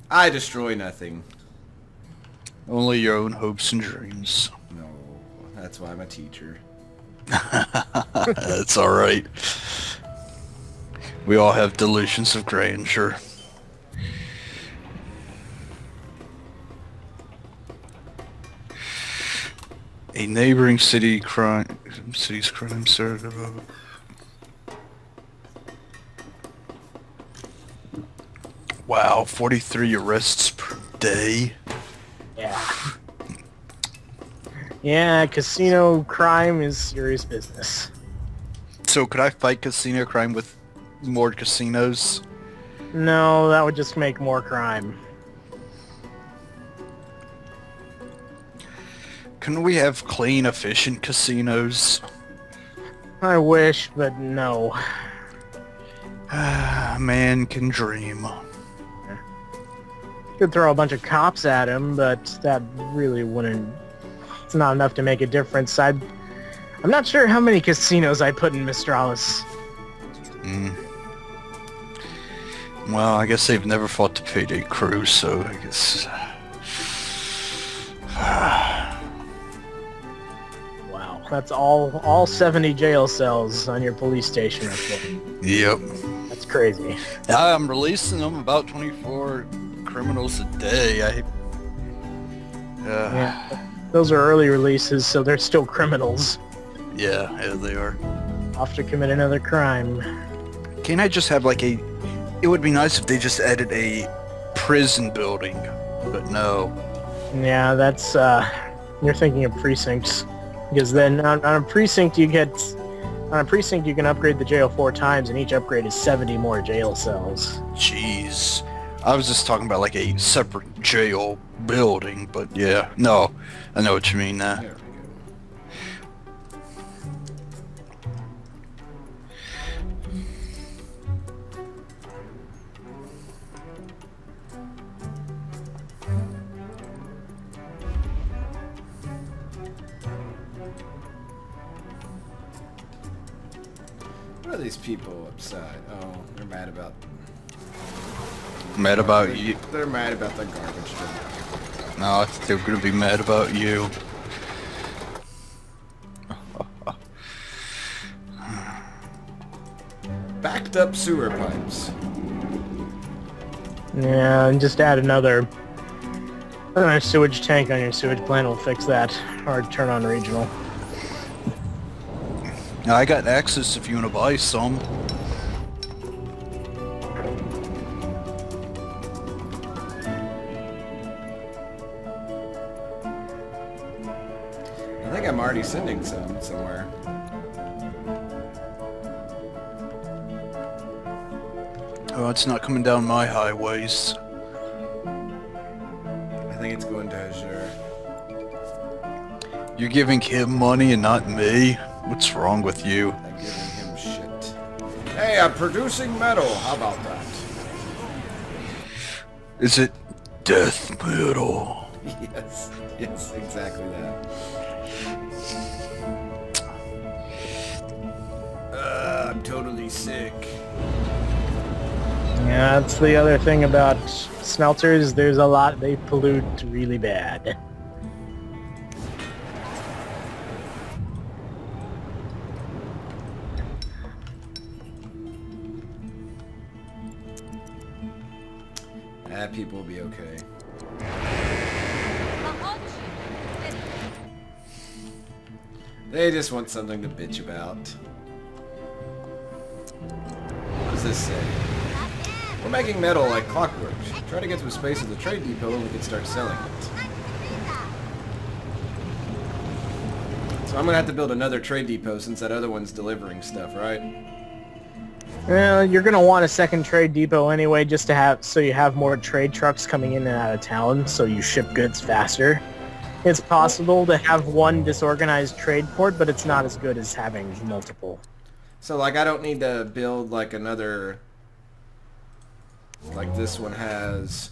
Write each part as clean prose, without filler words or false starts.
I destroy nothing. Only your own hopes and dreams. No, that's why I'm a teacher. That's alright. We all have delusions of grandeur. A neighboring city's crime surge. Wow, 43 arrests per day. Yeah. Yeah, casino crime is serious business. So could I fight casino crime with more casinos? No, that would just make more crime. Couldn't we have clean, efficient casinos? I wish, but no. Man can dream. Could throw a bunch of cops at him, but that really wouldn't... It's not enough to make a difference. I'm not sure how many casinos I put in Mistralis. Well, I guess they've never fought the Payday Crew, so I guess... Wow, that's all 70 jail cells on your police station. Yep. That's crazy. I'm releasing them about 24 criminals a day. Yeah, those are early releases, so they're still criminals. Yeah, they are. Off to commit another crime. Can't I just have like a... It would be nice if they just added a prison building, but no. Yeah, that's, you're thinking of precincts. Because then on a precinct you get... On a precinct you can upgrade the jail 4 times, and each upgrade is 70 more jail cells. Jeez. I was just talking about like a separate jail building, but yeah. No, I know what you mean now. There we go. What are these people upside? Oh, they're mad about... Mad about you? They're mad about the garbage dump. No, I think they're gonna be mad about you. Backed up sewer pipes. Yeah, and just add another sewage tank on your sewage plant will fix that. Or turn on regional. Now, I got access if you want to buy some. I think I'm already sending some somewhere. Oh, it's not coming down my highways. I think it's going to Azure. You're giving him money and not me? What's wrong with you? I'm giving him shit. Hey, I'm producing metal. How about that? Is it death metal? Yes, yes, exactly that. I'm totally sick. Yeah, that's the other thing about smelters. There's a lot, they pollute really bad. People will be okay. They just want something to bitch about. What does this say? We're making metal like clockwork. Try to get to a space at the trade depot and we can start selling it. So I'm gonna have to build another trade depot since that other one's delivering stuff, right? Well, you're gonna want a second trade depot anyway, just to have so you have more trade trucks coming in and out of town, so you ship goods faster. It's possible to have one disorganized trade port, but it's not as good as having multiple. So like I don't need to build like another, like this one has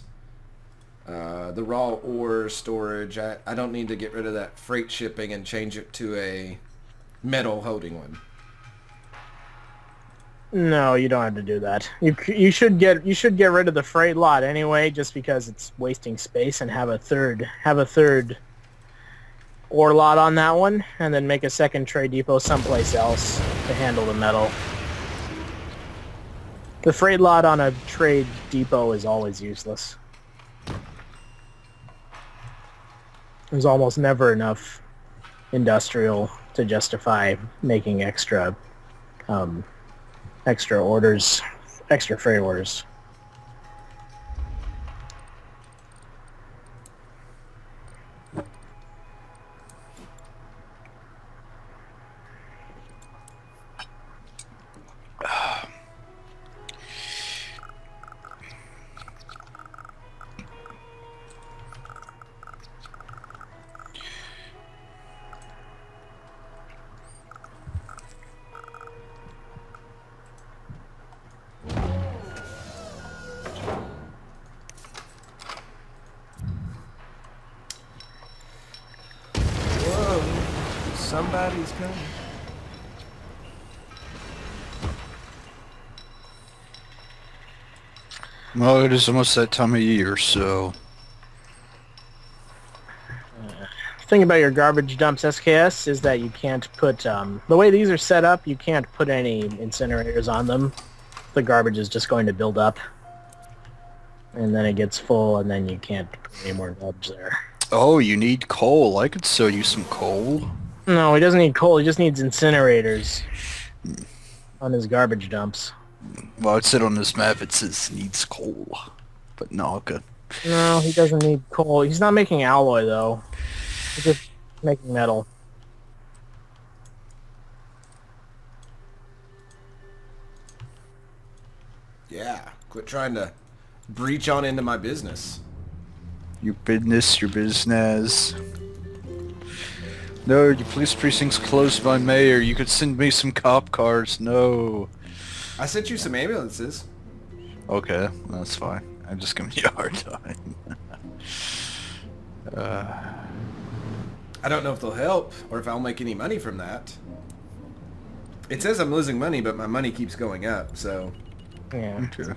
the raw ore storage. I don't need to get rid of that freight shipping and change it to a metal holding one. No, you don't have to do that. You should get rid of the freight lot anyway, just because it's wasting space, and have a third ore lot on that one, and then make a second trade depot someplace else to handle the metal. The freight lot on a trade depot is always useless. There's almost never enough industrial to justify making extra orders, extra freight orders. Somebody's coming. Well, it is almost that time of year, so... The thing about your garbage dumps SKS is that you can't put, the way these are set up, you can't put any incinerators on them. The garbage is just going to build up. And then it gets full, and then you can't put any more garbage there. Oh, you need coal. I could sell you some coal. No, he doesn't need coal, he just needs incinerators on his garbage dumps. Well, it said on this map it says needs coal. But no, okay. No, he doesn't need coal. He's not making alloy, though. He's just making metal. Yeah, quit trying to breach on into my business. Your business. No, your police precinct's closed by mayor. You could send me some cop cars. No. I sent you some ambulances. Okay, that's fine. I'm just giving you a hard time. I don't know if they'll help, or if I'll make any money from that. It says I'm losing money, but my money keeps going up, so... Yeah. Okay.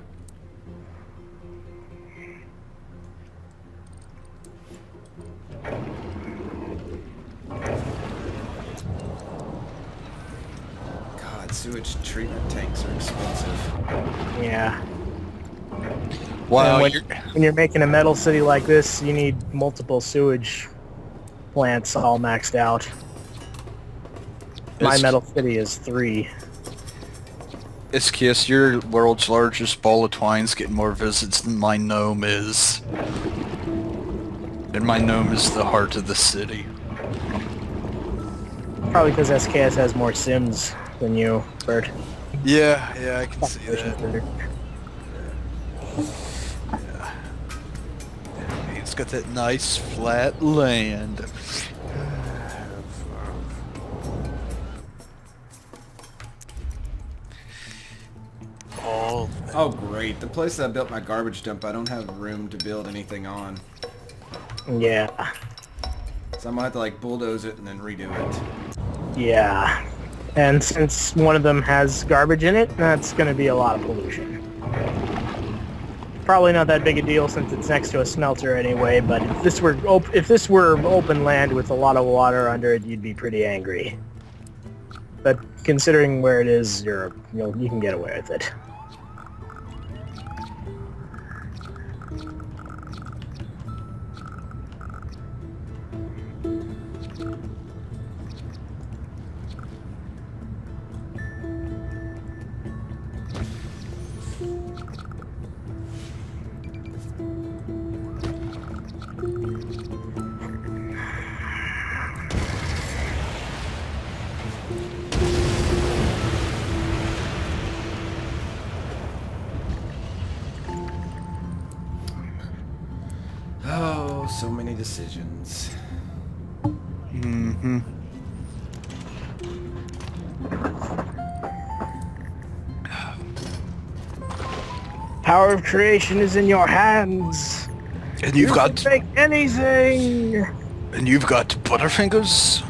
God, sewage treatment tanks are expensive. Yeah. Wow, And when you're making a metal city like this, you need multiple sewage plants all maxed out. My It's- metal city is 3. SKS, your world's largest ball of twine's getting more visits than my gnome is. And my gnome is the heart of the city. Probably because SKS has more Sims than you, Bert. Yeah, I can see that. It's got that nice flat land. Oh great, the place that I built my garbage dump, I don't have room to build anything on. Yeah. So I might have to like bulldoze it and then redo it. Yeah. And since one of them has garbage in it, that's going to be a lot of pollution. Probably not that big a deal since it's next to a smelter anyway, but if this were open land with a lot of water under it, you'd be pretty angry. But considering where it is, you can get away with it. Oh, so many decisions. Mm-hmm. Power of creation is in your hands. And You can make anything. And you've got Butterfingers?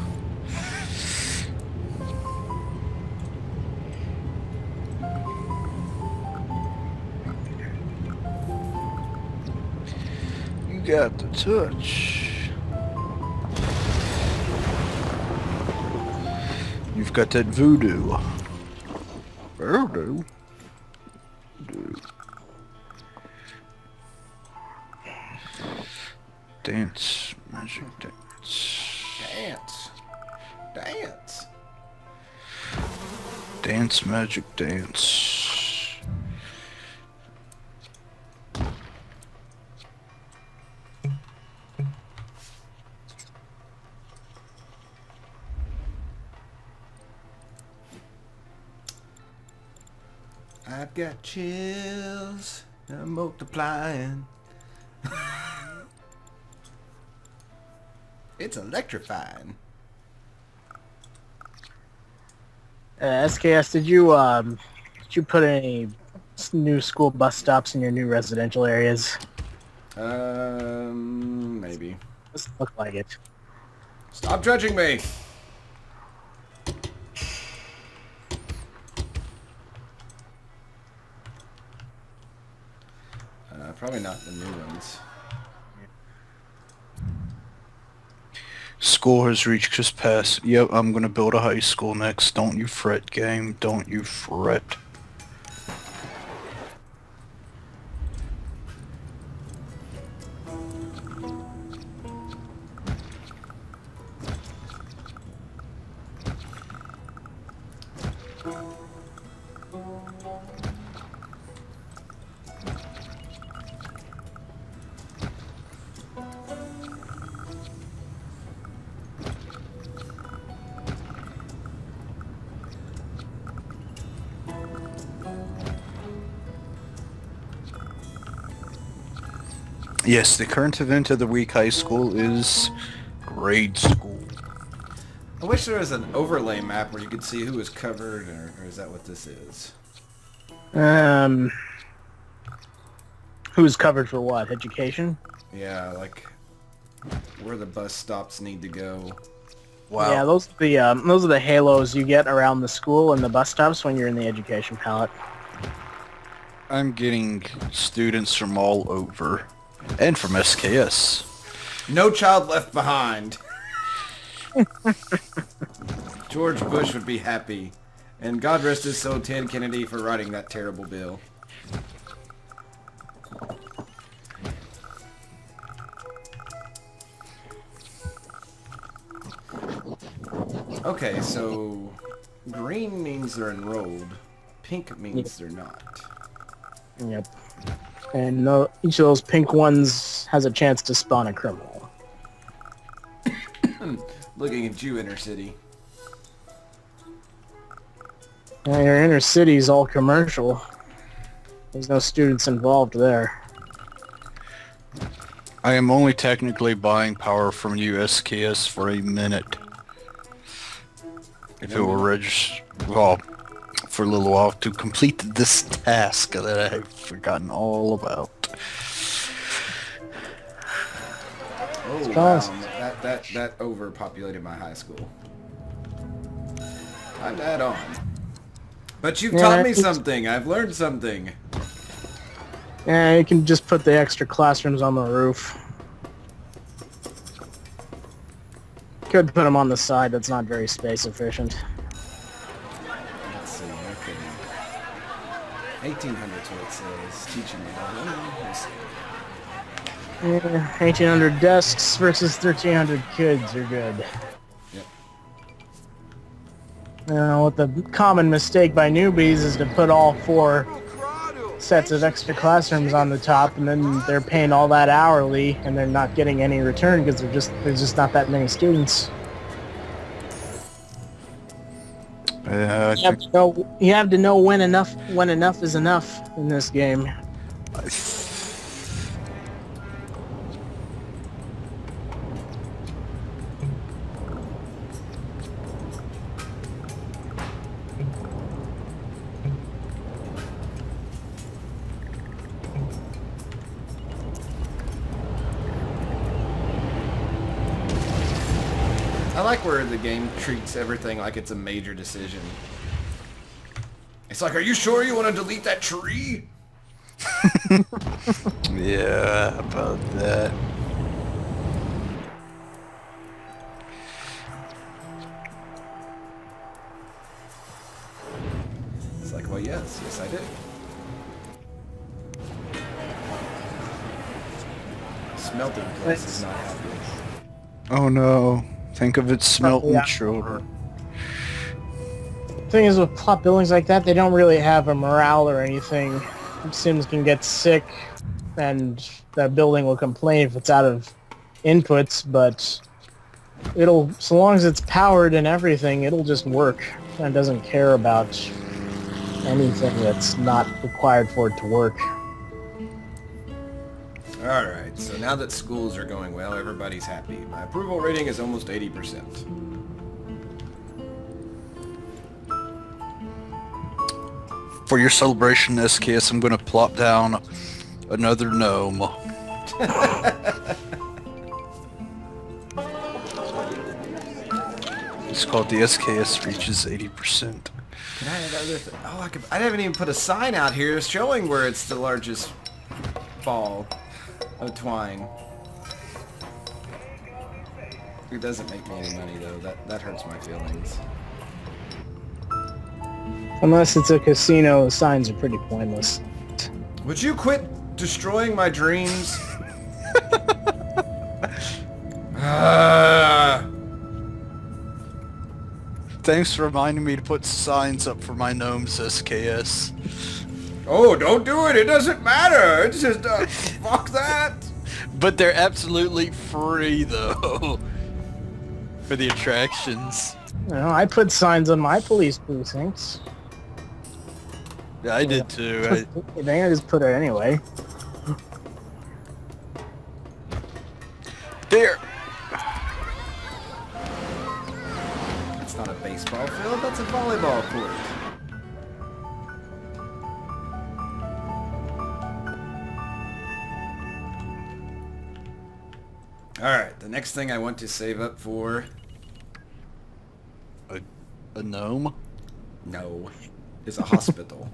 got the touch. You've got that voodoo. Voodoo? Dance. Magic dance. Dance. Dance. Dance, magic dance. I've got chills. I'm multiplying. It's electrifying. SKS, did you put any new school bus stops in your new residential areas? Maybe. Doesn't look like it. Stop judging me! Probably not the new ones. School has reached just past. Yep, I'm gonna build a high school next. Don't you fret, game. Don't you fret. Yes, the current event of the week high school is grade school. I wish there was an overlay map where you could see who was covered, or is that what this is? Who's covered for what? Education? Yeah, like where the bus stops need to go. Wow. Yeah, those are the halos you get around the school and the bus stops when you're in the education palette. I'm getting students from all over. And from SKS. No child left behind. George Bush would be happy. And God rest his soul, Ted Kennedy, for writing that terrible bill. Okay, so green means they're enrolled. Pink means they're not. Yep. And each of those pink ones has a chance to spawn a criminal. Looking at you, Inner City. Yeah, your inner city's all commercial. There's no students involved there. I am only technically buying power from you, SKS, for a minute. If it were registered, well, for a little while to complete this task that I've forgotten all about. Oh, wow. That overpopulated my high school. I'm dead on. But you've taught me something. I've learned something. Yeah, you can just put the extra classrooms on the roof. Could put them on the side. That's not very space efficient. Let's see. Okay. 1800's what it says. Teaching me. Let's see. Yeah, 1,800 desks versus 1,300 kids are good. Yep. What the common mistake by newbies is to put all 4 sets of extra classrooms on the top, and then they're paying all that hourly, and they're not getting any return because there's just not that many students. You have to know when enough is enough in this game. I like where the game treats everything like it's a major decision. It's like, are you sure you want to delete that tree? Yeah, about that. smelting place is not happy. Oh no. Think of its smelting Yeah. children. The thing is, with plot buildings like that, they don't really have a morale or anything. Sims can get sick, and that building will complain if it's out of inputs, but it'll, so long as it's powered and everything, it'll just work. And it doesn't care about anything that's not required for it to work. Alright, so now that schools are going well, everybody's happy. My approval rating is almost 80%. For your celebration, SKS, I'm gonna plop down another gnome. It's called the SKS reaches 80%. Can I have other oh, I haven't even put a sign out here showing where it's the largest ball of twine. It doesn't make me any money though. That hurts my feelings. Unless it's a casino, the signs are pretty pointless. Would you quit destroying my dreams? Thanks for reminding me to put signs up for my gnomes, SKS. Oh, don't do it. It doesn't matter. It's just fuck that. But they're absolutely free, though, for the attractions. You know, I put signs on my police precincts. Yeah, I did too. I think I just put it anyway. There. That's not a baseball field. That's a volleyball court. Alright, the next thing I want to save up for... A gnome? No. Is a hospital.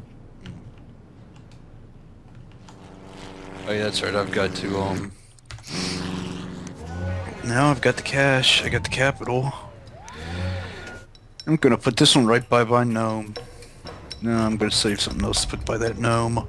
Oh yeah, that's right. I've got to now I've got the cash. I got the capital. I'm gonna put this one right by my gnome. No, I'm gonna save something else to put by that gnome.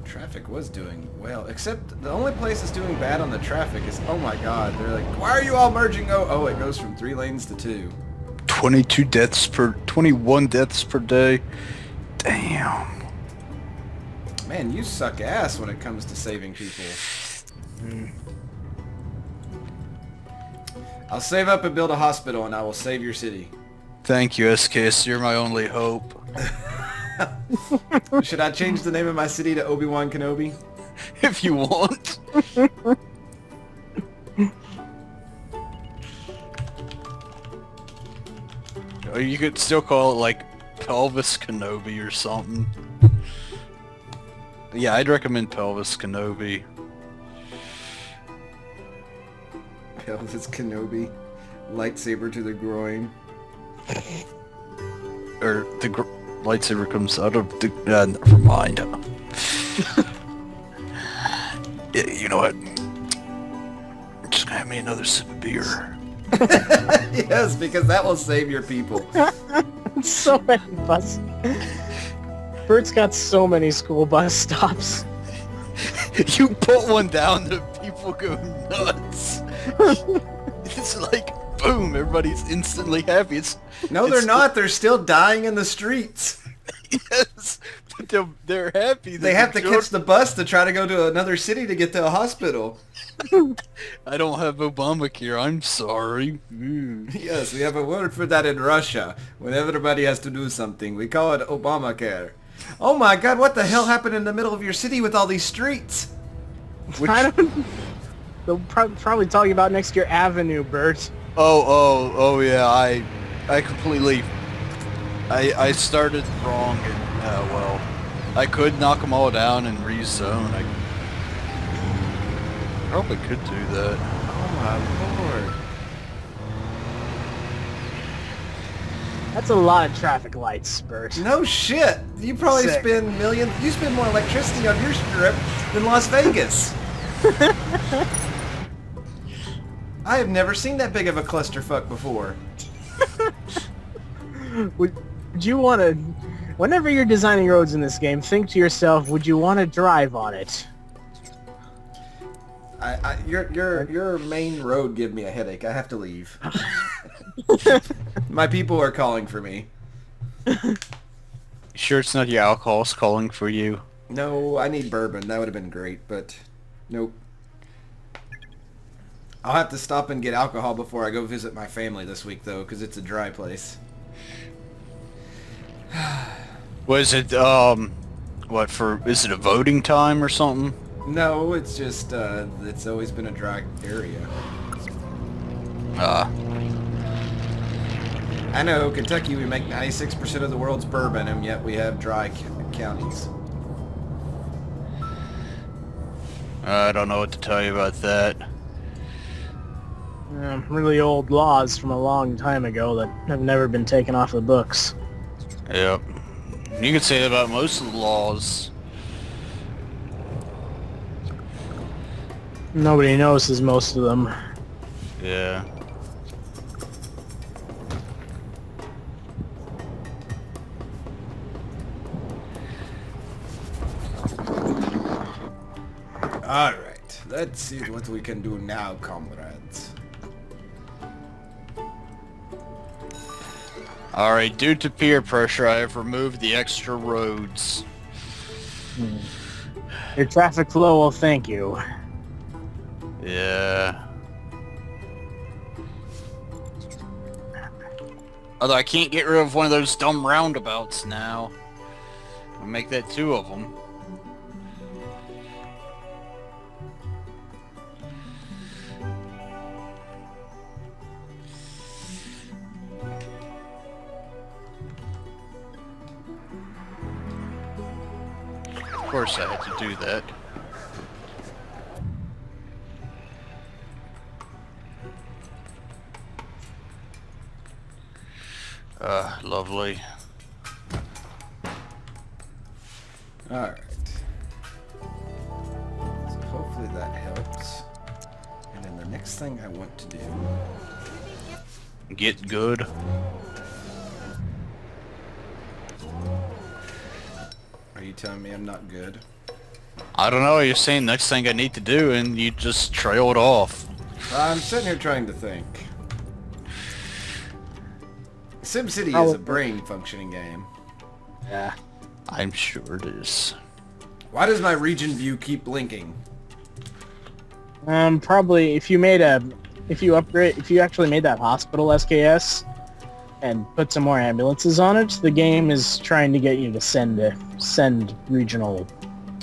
Traffic was doing well, except the only place that's doing bad on the traffic is, oh my god, they're like, why are you all merging? Oh, it goes from 3 lanes to 2. 21 deaths per day. Damn. Man, you suck ass when it comes to saving people. I'll save up and build a hospital and I will save your city. Thank you, SKS. You're my only hope. Should I change the name of my city to Obi-Wan Kenobi? If you want. Or you could still call it like Pelvis Kenobi or something. Yeah, I'd recommend Pelvis Kenobi. Elvis Kenobi. Lightsaber to the groin. Or the lightsaber comes out of the... never mind. Yeah, you know what? I'm just gonna have me another sip of beer. Yes, because that will save your people. So many bus. Bert's got so many school bus stops. You put one down, the people go nuts. It's like, boom, everybody's instantly happy. No, they're not. They're still dying in the streets. Yes, but they're happy. They have to catch the bus to try to go to another city to get to a hospital. I don't have Obamacare, I'm sorry. Ooh. Yes, we have a word for that in Russia. When everybody has to do something, we call it Obamacare. Oh my god, what the hell happened in the middle of your city with all these streets? I don't... They'll probably talking about next year Avenue, Bert. Oh yeah, I completely... I started wrong and, well, I could knock them all down and rezone. I probably could do that. Oh my lord. That's a lot of traffic lights, Bert. No shit. You probably Sick. spend millions. You spend more electricity on your strip than Las Vegas. I have never seen that big of a clusterfuck before. Would you want to... Whenever you're designing roads in this game, think to yourself, would you want to drive on it? Your main road gave me a headache. I have to leave. My people are calling for me. Sure it's not your alcohol's calling for you? No, I need bourbon. That would have been great, but nope. I'll have to stop and get alcohol before I go visit my family this week, though, because it's a dry place. Was it, is it a voting time or something? No, it's just, it's always been a dry area. I know, Kentucky, we make 96% of the world's bourbon, and yet we have dry counties. I don't know what to tell you about that. Really old laws from a long time ago that have never been taken off the books. Yep. You could say that about most of the laws. Nobody notices most of them. Yeah. Alright, let's see what we can do now, comrades. Alright, due to peer pressure, I have removed the extra roads. Your traffic flow will thank you. Yeah. Although I can't get rid of one of those dumb roundabouts now. I'll make that 2 of them. Of course I had to do that. Lovely. Alright. So hopefully that helps. And then the next thing I want to do... Get good. Are you telling me I'm not good? I don't know, you're saying next thing I need to do and you just trailed off. I'm sitting here trying to think. SimCity is a brain functioning game. Yeah. I'm sure it is. Why does my region view keep blinking? Probably if you actually made that hospital SKS and put some more ambulances on it, the game is trying to get you to send regional.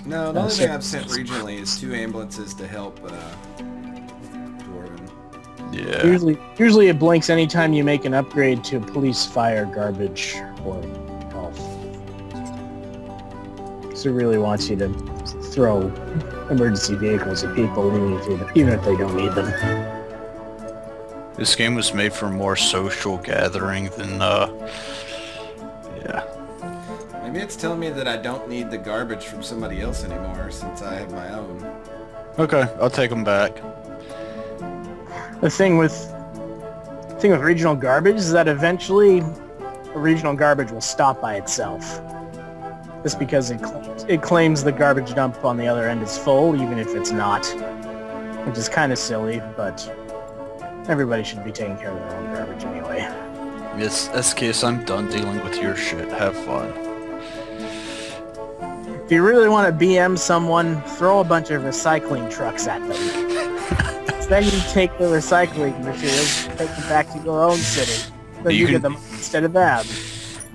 No, the only thing I've sent regionally is 2 ambulances to help Dwarven. Yeah. Usually it blinks anytime you make an upgrade to police, fire, garbage, or health. So it really wants you to throw emergency vehicles at people even if they don't need them. This game was made for more social gathering than, yeah. Maybe it's telling me that I don't need the garbage from somebody else anymore since I have my own. Okay, I'll take them back. The thing with regional garbage is that eventually regional garbage will stop by itself. Just because it claims the garbage dump on the other end is full, even if it's not. Which is kind of silly, but everybody should be taking care of their own garbage anyway. Yes, SKS, I'm done dealing with your shit. Have fun. If you really want to BM someone, throw a bunch of recycling trucks at them. Then you take the recycling materials, take them back to your own city. Then you get them instead of them.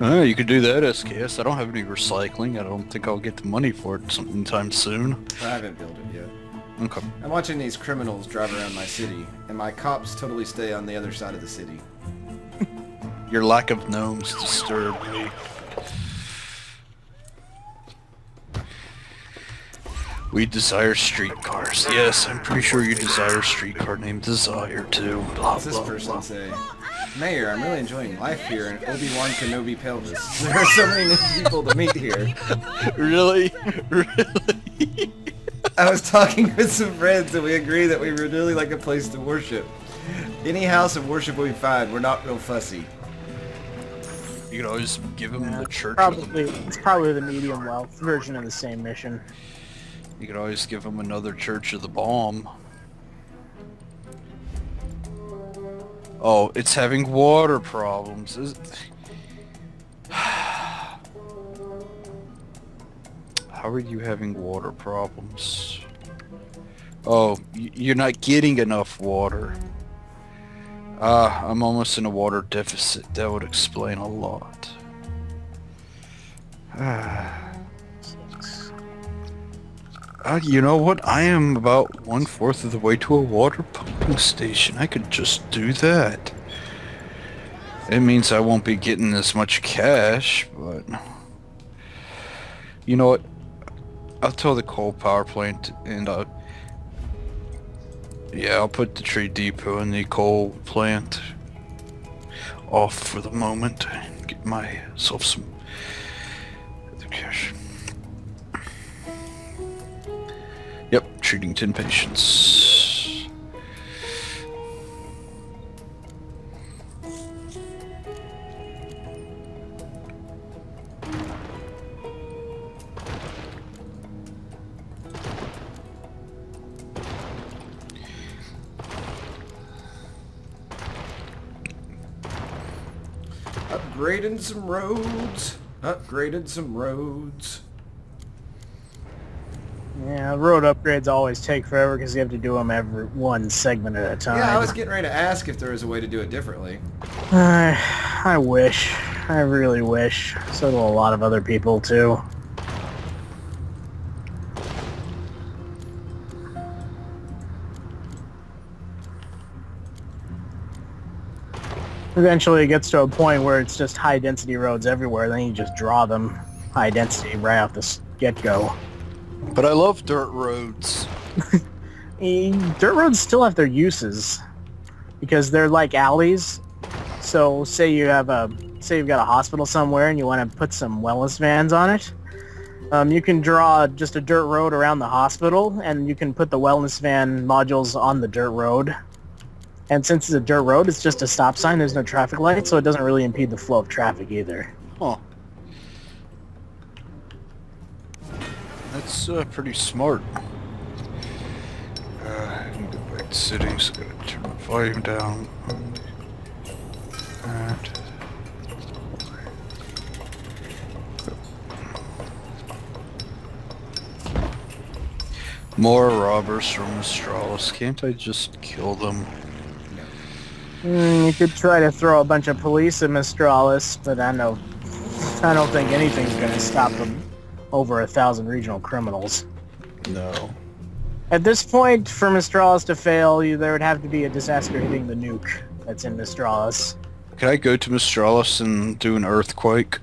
You could do that, SKS. I don't have any recycling. I don't think I'll get the money for it sometime soon. I haven't built it yet. Okay. I'm watching these criminals drive around my city, and my cops totally stay on the other side of the city. Your lack of gnomes disturb me. We desire streetcars. Yes, I'm pretty sure you desire a streetcar named Desire too. Blah, What's this blah, person blah. say? Mayor, I'm really enjoying life here in Obi-Wan Kenobi Pelvis. There are so many new people to meet here. Really? Really? I was talking with some friends and we agreed that we would really like a place to worship. Any house of worship we find, we're not real fussy. You could always give them the church. It's probably the medium wealth version of the same mission. You could always give them another Church of the Bomb. Oh, it's having water problems. How are you having water problems? Oh, you're not getting enough water. I'm almost in a water deficit. That would explain a lot. You know what? I am about 1/4 of the way to a water pumping station. I could just do that. It means I won't be getting as much cash, but... You know what? I'll tell the coal power plant and yeah, I'll put the trade depot and the coal plant off for the moment and get myself some cash. Yep, treating 10 patients. Upgrading some roads. Upgraded some roads. Yeah, road upgrades always take forever because you have to do them every one segment at a time. Yeah, I was getting ready to ask if there was a way to do it differently. I wish. I really wish. So do a lot of other people, too. Eventually it gets to a point where it's just high-density roads everywhere, then you just draw them high-density right off the get-go. But I love dirt roads. Dirt roads still have their uses because they're like alleys. So say you've got a hospital somewhere and you want to put some wellness vans on it. You can draw just a dirt road around the hospital and you can put the wellness van modules on the dirt road. And since it's a dirt road, it's just a stop sign. There's no traffic light, so it doesn't really impede the flow of traffic either. Huh. That's pretty smart. I can go back to settings. Gotta turn the volume down. And more robbers from Astralis. Can't I just kill them? You could try to throw a bunch of police at Mistralis, but I don't think anything's going to stop them over 1,000 regional criminals. No. At this point, for Mistralis to fail, there would have to be a disaster hitting the nuke that's in Mistralis. Can I go to Mistralis and do an earthquake?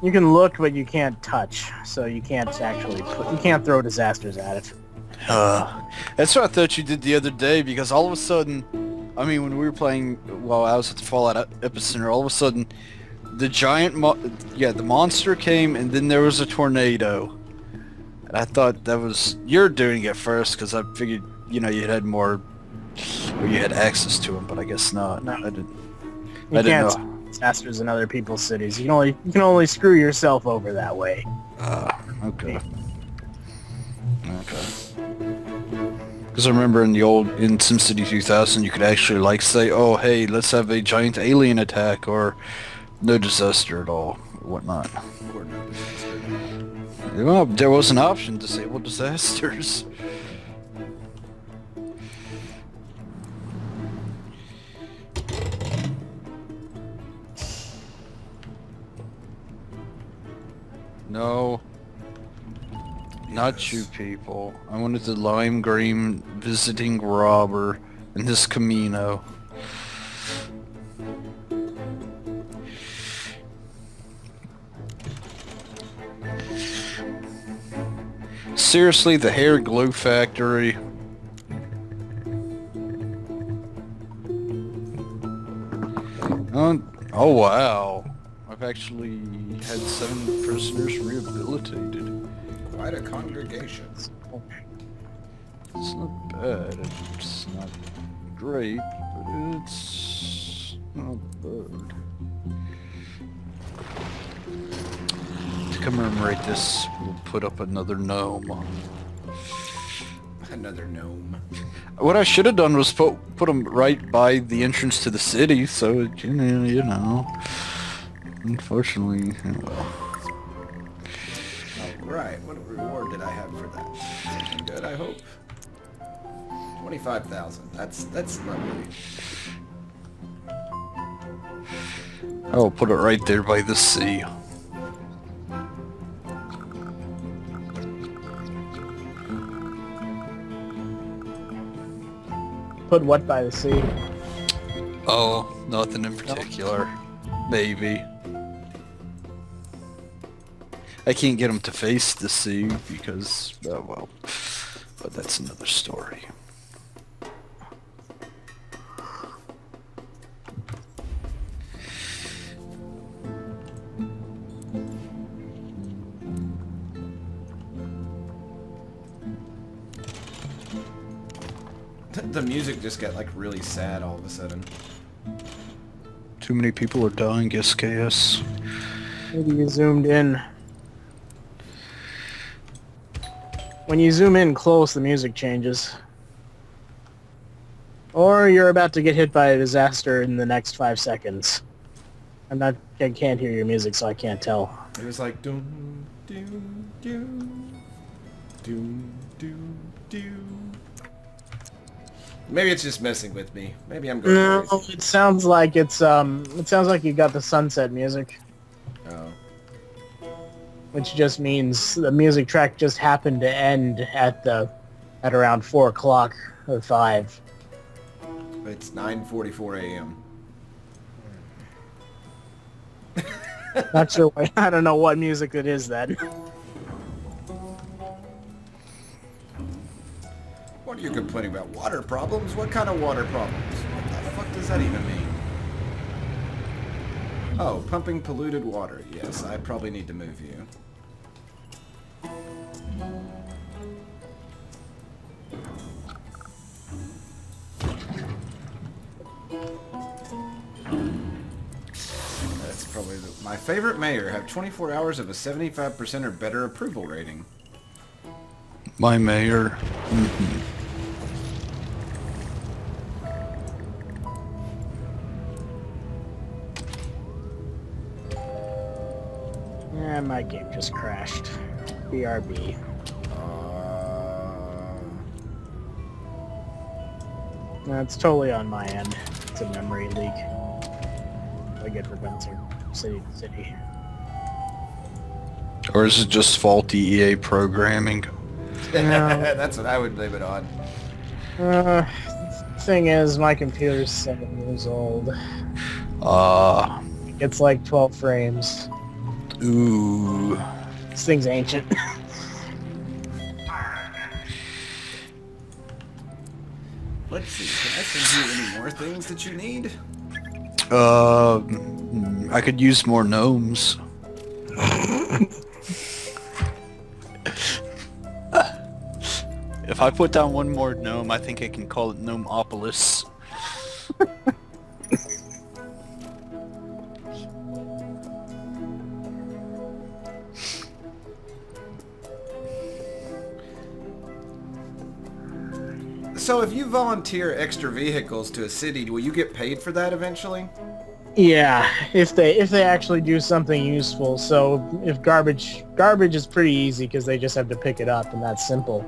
You can look, but you can't touch, so you can't you can't throw disasters at it. That's what I thought you did the other day, because all of a sudden, I mean, when we were playing while I was at the Fallout Epicenter, all of a sudden, the giant, the monster came, and then there was a tornado. And I thought that was you're doing it first, because I figured, you had more, or you had access to them, but I guess not. No. I didn't. You I didn't can't know. disasters in other people's cities. You can only screw yourself over that way. Okay. Okay. Because I remember in SimCity 2000, you could actually say, oh, hey, let's have a giant alien attack, or no disaster at all, or whatnot. Or no disaster. Well, there was an option, disable disasters. No. Not you people. I wanted the lime green visiting robber in this Camino. Seriously, the hair glue factory. Oh wow. I've actually had 7 prisoners rehabilitated. Quite a congregation. It's not bad. It's not great, but it's not bad. To commemorate this, we'll put up another gnome. Another gnome. What I should have done was put them right by the entrance to the city, so it, you know. Unfortunately, well. Alright, what reward did I have for that? Something good, I hope. 25,000. That's lovely. I'll put it right there by the sea. Put what by the sea? Oh, nothing in particular. Maybe. I can't get them to face the sea because, well, but that's another story. The music just got like really sad all of a sudden. Too many people are dying, SKS. Maybe you zoomed in. When you zoom in close, the music changes. Or you're about to get hit by a disaster in the next 5 seconds. I can't hear your music, so I can't tell. It was like doom doom doom doom doom doom. Maybe it's just messing with me. Maybe I'm going crazy. It sounds like it sounds like you got the sunset music. Oh. Which just means the music track just happened to end at around 4 o'clock or 5. It's 9:44 a.m. Not sure why. I don't know what music it is then. What are you complaining about? Water problems? What kind of water problems? What the fuck does that even mean? Oh, pumping polluted water. Yes, I probably need to move you. That's probably my favorite mayor. Have 24 hours of a 75% or better approval rating. My mayor. Yeah, my game just crashed. BRB. That's totally on my end. It's a memory leak. I get for bouncing city to city. Or is it just faulty EA programming? That's what I would blame it on. Thing is, my computer's 7 years old. It's like 12 frames. Ooh. This thing's ancient. Let's see, can I send you any more things that you need? I could use more gnomes. If I put down one more gnome, I think I can call it Gnomeopolis. So if you volunteer extra vehicles to a city, will you get paid for that eventually? Yeah, if they actually do something useful. So if garbage is pretty easy because they just have to pick it up and that's simple.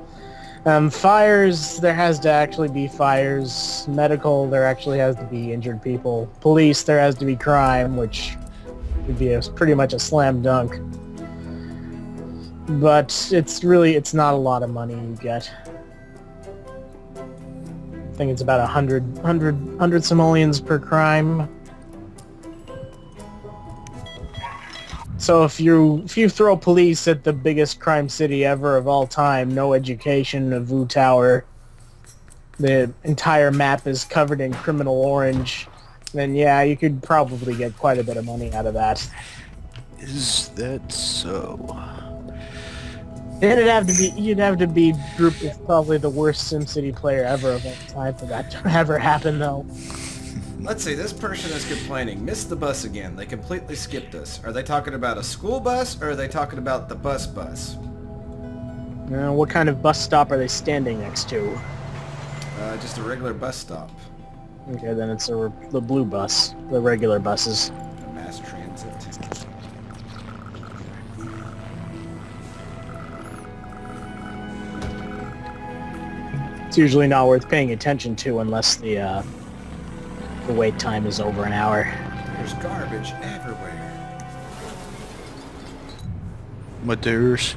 Fires, there has to actually be fires. Medical, there actually has to be injured people. Police, there has to be crime, which would be pretty much a slam dunk. But it's not a lot of money you get. I think it's about 100 simoleons per crime. So if you throw police at the biggest crime city ever of all time, no education, a VU tower, the entire map is covered in criminal orange, then yeah, you could probably get quite a bit of money out of that. Is that so? Then you'd have to be grouped with probably the worst SimCity player ever of all time for that to ever happen, though. Let's see, this person is complaining. Missed the bus again. They completely skipped us. Are they talking about a school bus, or are they talking about the bus? What kind of bus stop are they standing next to? Just a regular bus stop. Okay, then it's the blue bus, the regular buses. Mass transit. It's usually not worth paying attention to unless the wait time is over an hour. There's garbage everywhere. But there's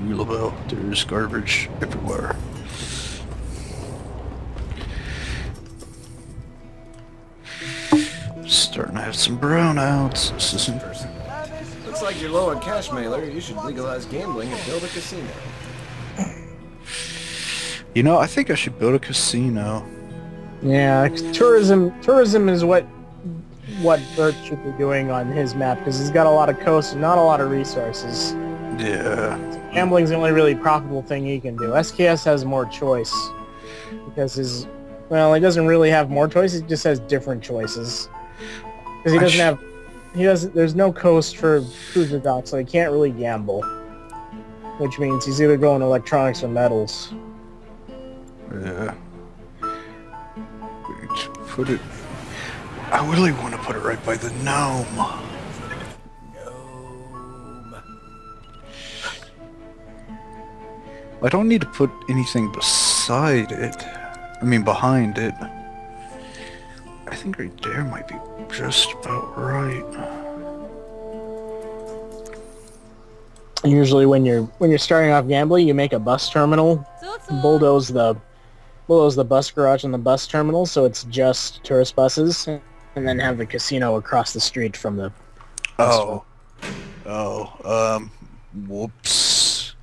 garbage everywhere. Starting to have some brownouts. This isn't... Looks like you're low on cash, Mailer. You should legalize gambling and build a casino. You know, I think I should build a casino. Yeah, tourism is what Bert should be doing on his map, because he's got a lot of coast and not a lot of resources. Yeah. Gambling's the only really profitable thing he can do. SKS has more choice, because he doesn't really have more choices, he just has different choices. Because there's no coast for cruiser docks, so he can't really gamble. Which means he's either going electronics or metals. Yeah. Put it... I really want to put it right by the gnome. I don't need to put anything beside it. I mean, behind it. I think right there might be just about right. Usually when you're starting off gambling, you make a bus terminal, bulldoze the bus garage and the bus terminal, so it's just tourist buses, and then have the casino across the street from the bus. Whoops.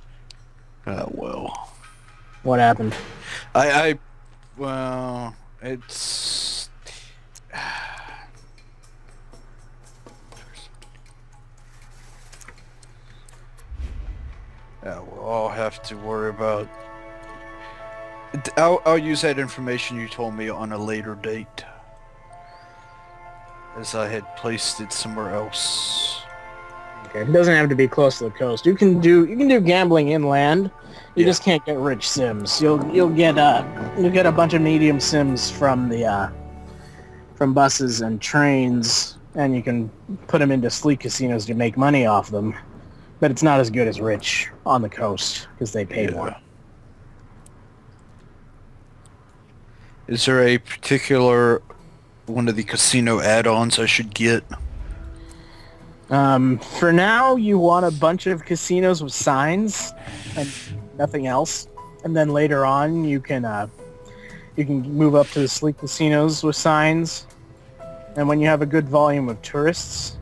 Well. What happened? Well, it's... I'll have to worry about... I'll use that information you told me on a later date, as I had placed it somewhere else. Okay, it doesn't have to be close to the coast. You can do gambling inland. You just can't get rich sims. You'll get a bunch of medium sims from buses and trains, and you can put them into sleek casinos to make money off them. But it's not as good as rich on the coast because they pay more. Is there a particular one of the casino add-ons I should get? For now, you want a bunch of casinos with signs and nothing else, and then later on you can move up to the sleek casinos with signs. And when you have a good volume of tourists,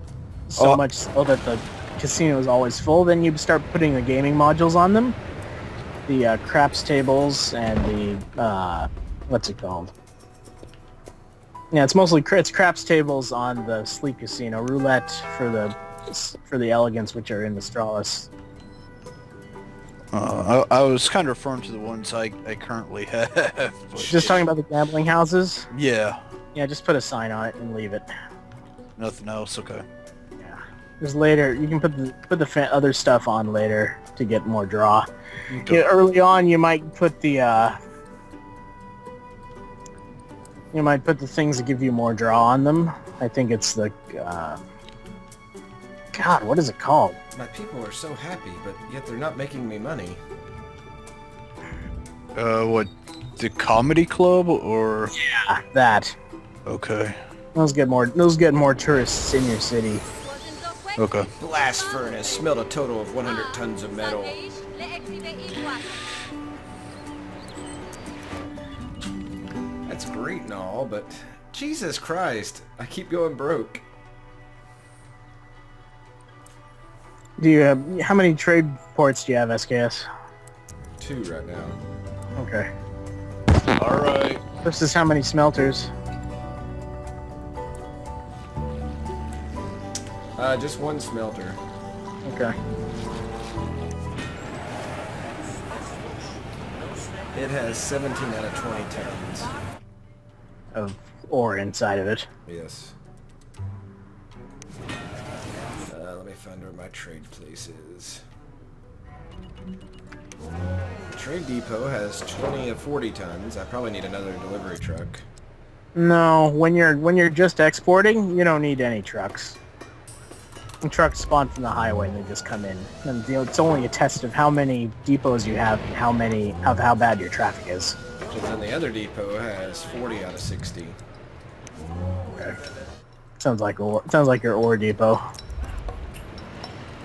so much so that the casino is always full, then you start putting the gaming modules on them, the craps tables and the what's it called? Yeah, it's craps tables on the sleek casino, roulette for the elegance, which are in the Stralis. I was kind of referring to the ones I currently have. Just talking about the gambling houses? Yeah. Yeah, just put a sign on it and leave it. Nothing else, okay. Yeah. Just later, you can put the other stuff on later to get more draw. Okay. Yeah, early on, you might put the things that give you more draw on them. I think it's the God, what is it called? My people are so happy, but yet they're not making me money. What? The comedy club, or? Yeah, that. Okay. Those get more tourists in your city. Okay. Blast furnace smelled a total of 100 tons of metal. That's great and all, but Jesus Christ, I keep going broke. How many trade ports do you have, SKS? 2 right now. Okay. Alright. Versus how many smelters? Just 1 smelter. Okay. It has 17 out of 20 tons. of ore inside of it. Yes. Let me find where my trade place is. The trade depot has 20 of 40 tons. I probably need another delivery truck. No, when you're just exporting, you don't need any trucks. The trucks spawn from the highway and they just come in. And it's only a test of how many depots you have and how bad your traffic is. And then the other depot has 40 out of 60. Okay. Sounds like your ore depot.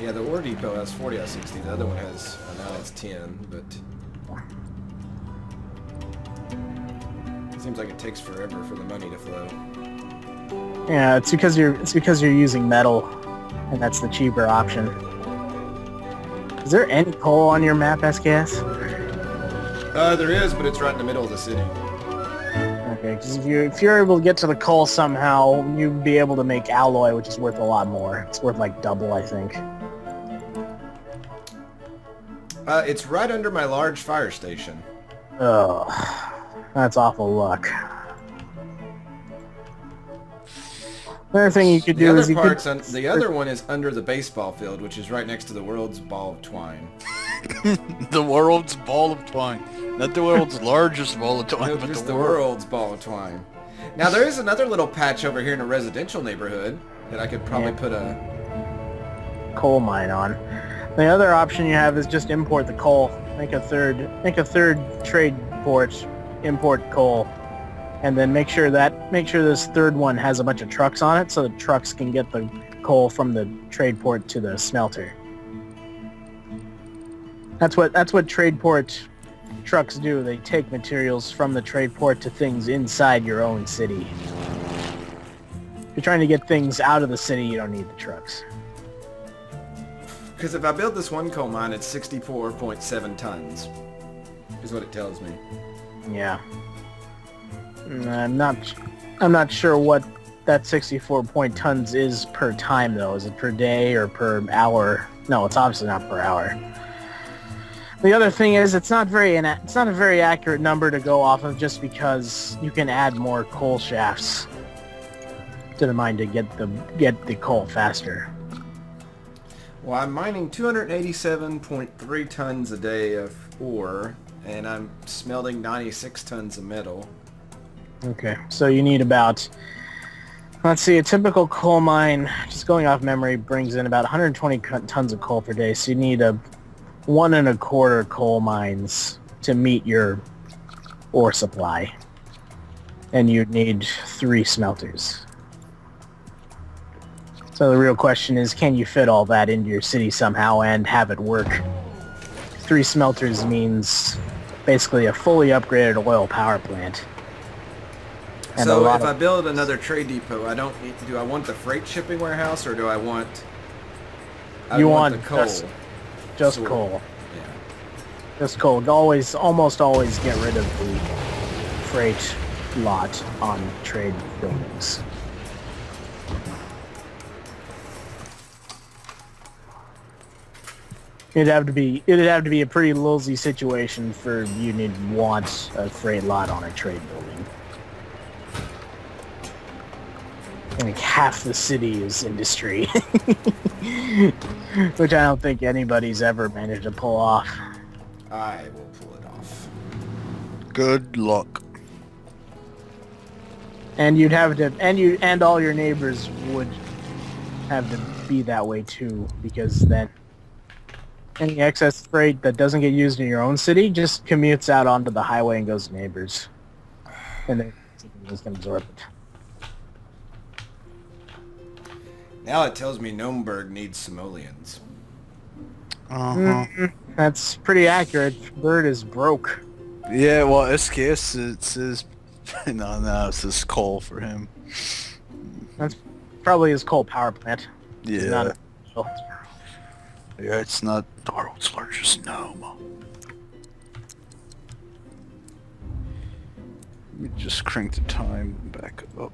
Yeah, the ore depot has 40 out of 60. The other one has, now it's 10, but... It seems like it takes forever for the money to flow. Yeah, it's because you're using metal, and that's the cheaper option. Is there any coal on your map, SKS? There is, but it's right in the middle of the city. Okay, because if you're able to get to the coal somehow, you'd be able to make alloy, which is worth a lot more. It's worth like double, I think. It's right under my large fire station. Ugh, that's awful luck. Another thing you could do is you could... The other one is under the baseball field, which is right next to the world's ball of twine. The world's ball of twine. Not the world's largest ball of twine, No, but just the the world's ball of twine. Now, there is another little patch over here in a residential neighborhood that I could probably put a... coal mine on. The other option you have is just import the coal. Make a third trade port, import coal, and then make sure this third one has a bunch of trucks on it, so the trucks can get the coal from the trade port to the smelter. That's what trade port trucks do. They take materials from the trade port to things inside your own city. If you're trying to get things out of the city, you don't need the trucks. Because if I build this one coal mine, it's 64.7 tons, is what it tells me. Yeah. I'm not sure what that 64 tons is per time though. Is it per day or per hour? No, it's obviously not per hour. The other thing is it's not a very accurate number to go off of just because you can add more coal shafts to the mine to get the coal faster. Well, I'm mining 287.3 tons a day of ore, and I'm smelting 96 tons of metal. Okay, so you need about, let's see, a typical coal mine, just going off memory, brings in about 120 tons of coal per day, so you need 1 1/4 coal mines to meet your ore supply. And you'd need 3 smelters. So the real question is, can you fit all that into your city somehow and have it work? 3 smelters means basically a fully upgraded oil power plant. And So if I build another trade depot, I don't need to. Do I want the freight shipping warehouse, or do I want? You want the coal. Just Soar. coal. Yeah. Just coal. Almost always get rid of the freight lot on trade buildings. It'd have to be a pretty lousy situation for you to want a freight lot on a trade building. Like half the city is industry, which I don't think anybody's ever managed to pull off. I will pull it off. Good luck. And you'd have to, and all your neighbors would have to be that way too, because then any excess freight that doesn't get used in your own city just commutes out onto the highway and goes to neighbors, and then just can absorb it. Now it tells me Gnomeburg needs simoleons. That's pretty accurate. Bird is broke. Yeah, well, SKS, it says... no, it says coal for him. That's probably his coal power plant. Yeah. It's not Yeah, it's not the world's largest gnome. Let me just crank the time back up.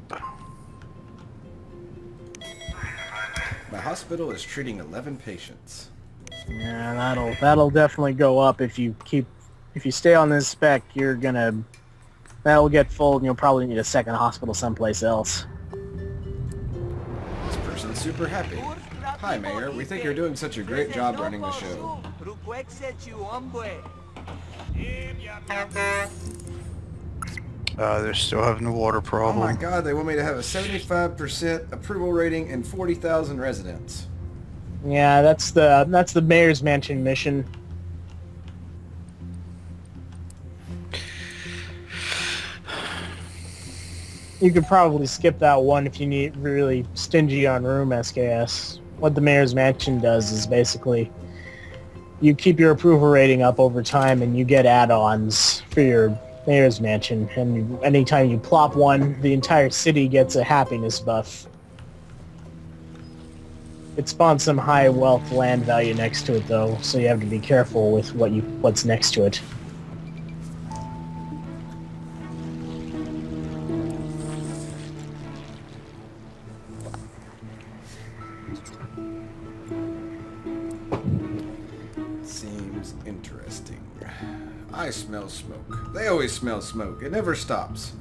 My hospital is treating 11 patients. Yeah, that'll definitely go up if you keep If you stay on this spec, that'll get full and you'll probably need a second hospital someplace else. This person's super happy. Hi, Mayor. We think you're doing such a great job running the show. They're still having a water Oh problem. my god, they want me to have a 75% approval rating and 40,000 residents. Yeah, that's the mayor's mansion mission. You could probably skip that one if you need really stingy on room SKS. What the mayor's mansion does is basically you keep your approval rating up over time and you get add-ons for your mayor's mansion. And anytime you plop one, the entire city gets a happiness buff. It spawns some high wealth land value next to it though, so you have to be careful with what's next to it. Seems interesting. I smell smoke. They always smell smoke. It never stops.